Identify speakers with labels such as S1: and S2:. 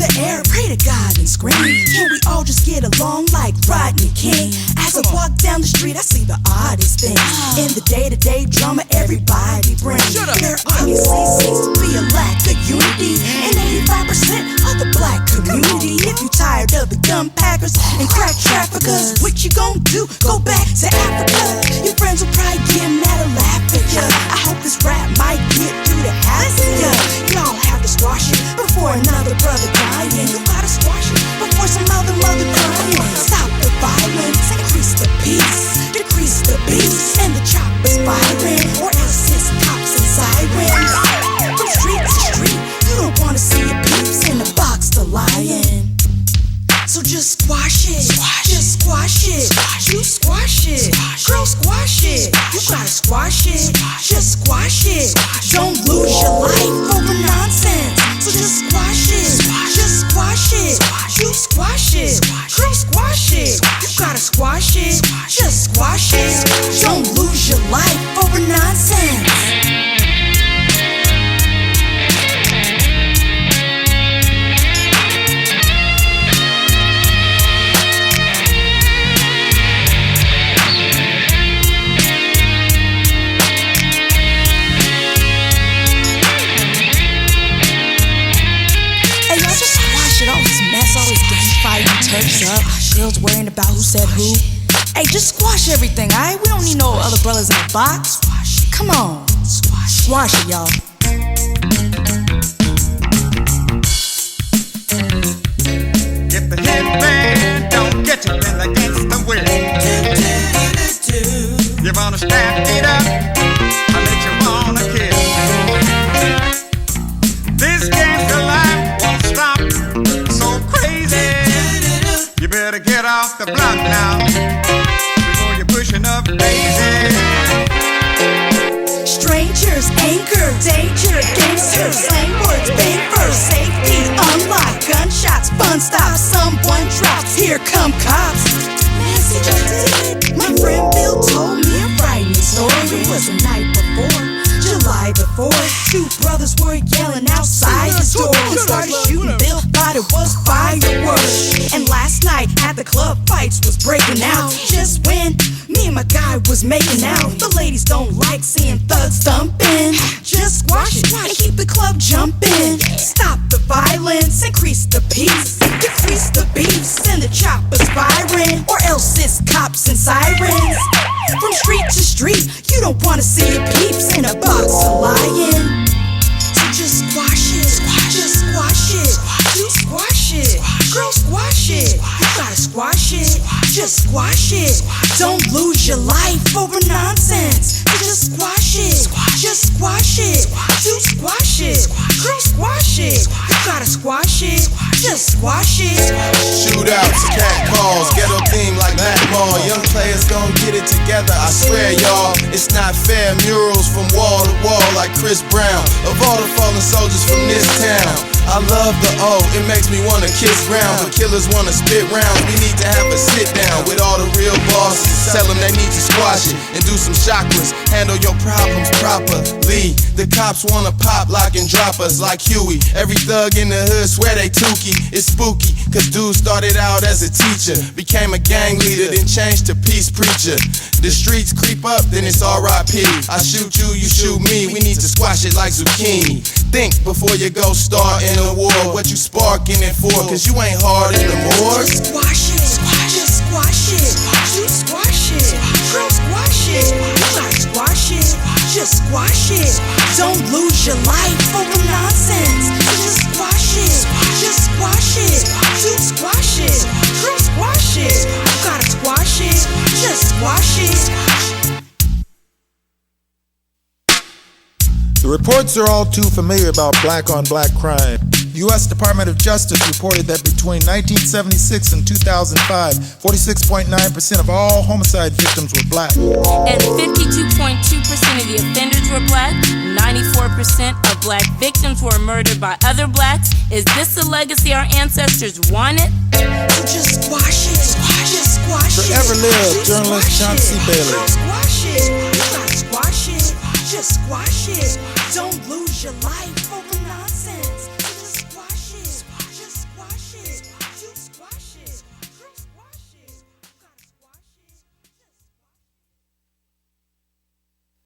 S1: the air, pray to God and scream. Can we all just get along like Rodney King? As I walk down the street, I see the oddest thing. In the day-to-day drama everybody brings, there obviously seems to be a lack of unity in 85% of the black community. If you tired of the gun packers and crack traffickers, what you gon' do? Go back to Africa. Your friends will probably get mad and laugh at ya. I hope this rap might get through to half of ya. Y'all have to squash it before another brother dying. You gotta squash it before some other mother crying. Stop the violence, increase the peace, decrease the beats, and the choppers firing, or else it's cops and sirens. From street to street, you don't wanna see your peeps in the box to lion. So just squash it, just squash it, you squash it, girl squash it, you gotta squash it, just squash it. Don't lose your life over nonsense. So just squash it, just squash it, you squash it, girl squash it, you gotta squash it, just squash it. Don't lose your life over nonsense. Turks up, girls worrying about who said who. Hey, just squash everything, alright? We don't need no other brothers in the box. Come on, squash it, y'all.
S2: If the headband don't get you, then against the wind, you're gonna stand it up, I let you wanna kill. This gangster life won't stop, so crazy. You better get off the block now before you're pushing up daisy.
S1: Strangers, anger, danger, gangsters, slang words, bang first, safety, unlock, gunshots, fun stop, someone drops, here come cops. Message did. My friend Bill told me a frightening story. It was the night before, July before. Two brothers were yelling outside his door and started shooting. Bill thought it was fireworks. And last night at the club, fights was breaking out. Just when me and my guy was making out. The ladies don't like seeing thugs thumping. Just squash it and keep the club jumping. Stop the violence, increase the peace, decrease the beefs, and the choppers firing, or else it's cops and sirens. From street to street, you don't wanna see your peeps in a box of lion. So just squash it, just squash it, you squash it, girl squash it, you gotta squash it, just squash it. Don't lose your life over nonsense. Just squash it, just squash it, you squash it, girl squash it, you gotta squash it, just squash it.
S3: Shootouts, cat calls, ghetto theme like Mac Mall. Young players gon' get it together, I swear y'all. It's not fair, murals from wall to wall like Chris Brown. Of all the fallen soldiers from this town, I love the O, it makes me wanna kiss ground. But killers wanna spit round, we need to have a sit down with all the real bosses. Tell them they need to squash it and do some chakras. Handle your problems properly. The cops wanna pop, lock, and drop us like Huey. Every thug in the hood swear they Tukey. It's spooky, cause dude started out as a teacher, became a gang leader, then changed to peace preacher. The streets creep up, then it's R.I.P. I shoot you, you shoot me, we need to squash it like zucchini. Think before you go start in a war, what you sparking it for, cause you ain't hard in the more.
S1: Squash it, just squash it, you squash it, girl squash it, you gotta squash it, just squash it. Don't lose your life over nonsense. Just squash it, just squash it, you squash it, girl squash it, you gotta squash it, just squash it.
S4: The reports are all too familiar about black-on-black crime. The U.S. Department of Justice reported that between 1976 and 2005, 46.9% of all homicide victims were black.
S5: And 52.2% of the offenders were black. 94% of black victims were murdered by other blacks. Is this the legacy our ancestors wanted?
S1: So just squash it, just squash it.
S4: Forever live journalist Chauncey Bailey.